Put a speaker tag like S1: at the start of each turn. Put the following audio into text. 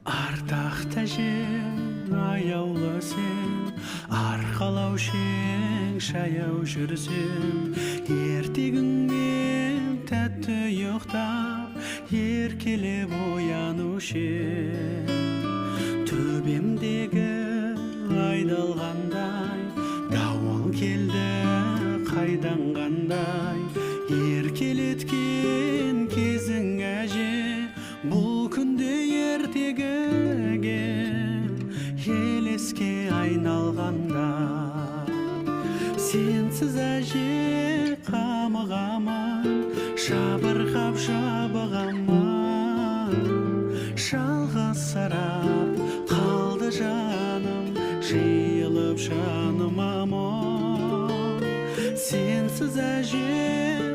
S1: Ардақта жер аяулы сен, арқалаушың шаяу жүрсем, ертегіңмен тәтті ұйықтап, еркелеп оянушым. Төбемдегі айдалғандай, дауыл келді қайдан қандай, еркелеткен кезің әже, бұл күнде ертегіге елеске айналғанда. Сенсіз әже қамығамын, жабырқап жабығамын, жалғызсырап қалды жаным, жиылып жаныма мұң. Сенсіз әже